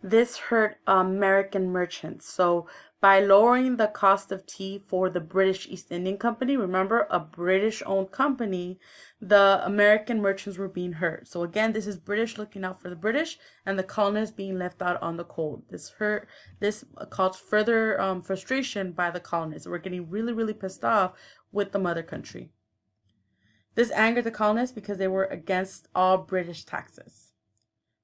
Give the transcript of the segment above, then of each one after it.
This hurt American merchants. So by lowering the cost of tea for the British East Indian Company, remember a British owned company, the American merchants were being hurt. So again, this is British looking out for the British and the colonists being left out on the cold. This caused further frustration by the colonists. We're getting really, really pissed off with the mother country. This angered the colonists because they were against all British taxes.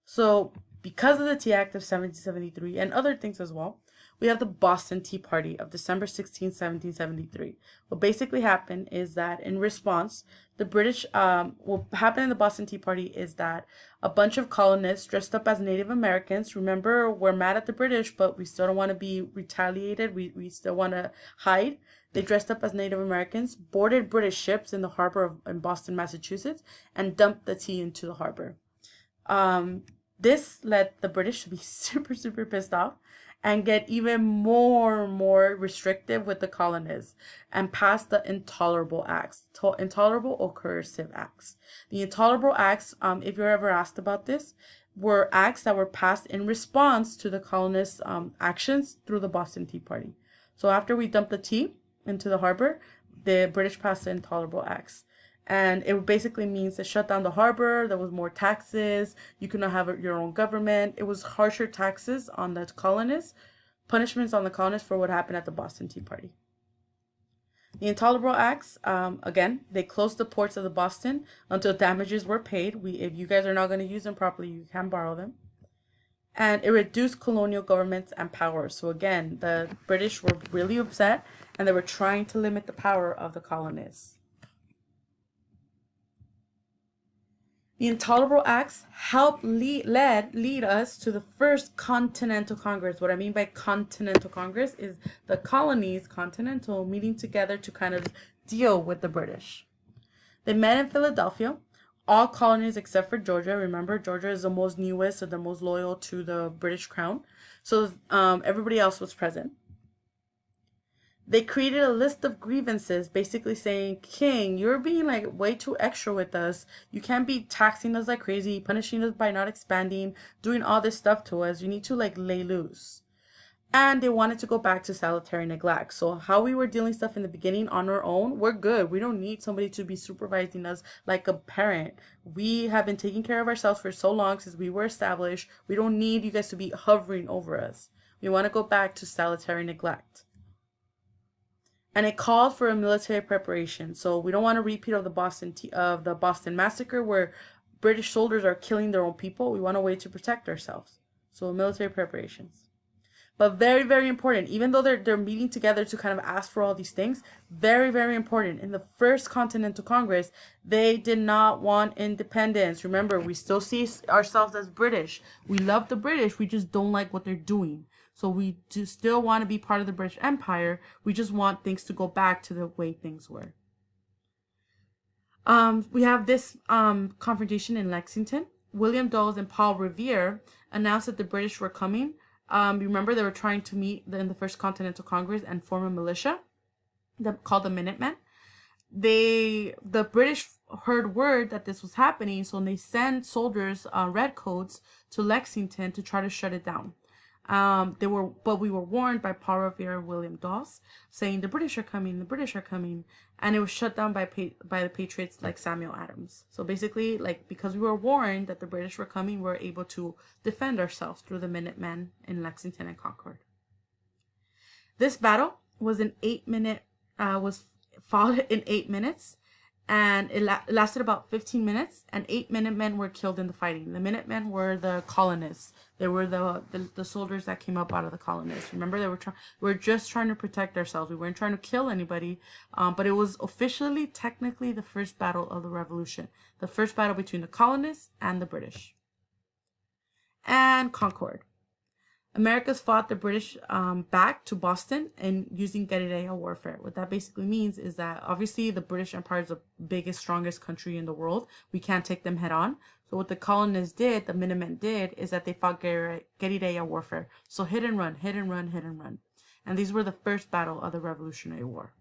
So, because of the Tea Act of 1773 and other things as well, we have the Boston Tea Party of December 16, 1773. What basically happened is that in response, the British, what happened in the Boston Tea Party is that a bunch of colonists dressed up as Native Americans, remember, we're mad at the British, but we still don't want to be retaliated, we still want to hide. They dressed up as Native Americans, boarded British ships in the harbor in Boston, Massachusetts, and dumped the tea into the harbor. This led the British to be super, super pissed off and get even more restrictive with the colonists and pass the Intolerable Acts, Intolerable or Coercive Acts. The Intolerable Acts, if you're ever asked about this, were acts that were passed in response to the colonists' actions through the Boston Tea Party. So after we dumped the tea into the harbor, the British passed the Intolerable Acts. And it basically means to shut down the harbor. There was more taxes. You could not have your own government. It was harsher taxes on the colonists, punishments on the colonists for what happened at the Boston Tea Party. The Intolerable Acts, again, they closed the ports of the Boston until damages were paid. If you guys are not going to use them properly, you can borrow them. And it reduced colonial governments and power. So again, the British were really upset and they were trying to limit the power of the colonists. The Intolerable Acts helped lead us to the first Continental Congress. What I mean by Continental Congress is the colonies, continental, meeting together to kind of deal with the British. They met in Philadelphia. All colonies except for Georgia. Remember, Georgia is the most newest or the most loyal to the British crown. So everybody else was present. They created a list of grievances basically saying, King, you're being like way too extra with us. You can't be taxing us like crazy, punishing us by not expanding, doing all this stuff to us. You need to like lay loose. And they wanted to go back to salutary neglect. So how we were dealing stuff in the beginning on our own, we're good. We don't need somebody to be supervising us like a parent. We have been taking care of ourselves for so long since we were established. We don't need you guys to be hovering over us. We want to go back to salutary neglect. And it called for a military preparation. So we don't want a repeat of the Boston Massacre where British soldiers are killing their own people. We want a way to protect ourselves. So military preparations. But very, very important, even though they're meeting together to kind of ask for all these things, very, very important. In the first Continental Congress, they did not want independence. Remember, we still see ourselves as British. We love the British. We just don't like what they're doing. So we do still want to be part of the British Empire. We just want things to go back to the way things were. We have this confrontation in Lexington. William Dawes and Paul Revere announced that the British were coming. Remember, they were trying to meet in the First Continental Congress and form a militia called the Minutemen. The British heard word that this was happening, so they sent soldiers, redcoats, to Lexington to try to shut it down. We were warned by Paul Revere and William Dawes, saying the British are coming, and it was shut down by the patriots like Samuel Adams. So basically, like, because we were warned that the British were coming, we were able to defend ourselves through the Minutemen in Lexington and Concord. This battle was fought in 8 minutes. And it lasted about 15 minutes, and 8 Minutemen were killed in the fighting. The Minutemen were the colonists. They were the soldiers that came up out of the colonists. Remember, we were just trying to protect ourselves. We weren't trying to kill anybody, but it was officially, technically, the first battle of the Revolution. The first battle between the colonists and the British. And Concord. Americans fought the British back to Boston and using guerrilla warfare. What that basically means is that obviously the British Empire is the biggest, strongest country in the world. We can't take them head on. So what the colonists did, the Minutemen did, is that they fought guerrilla warfare. So hit and run, hit and run, hit and run. And these were the first battle of the Revolutionary War.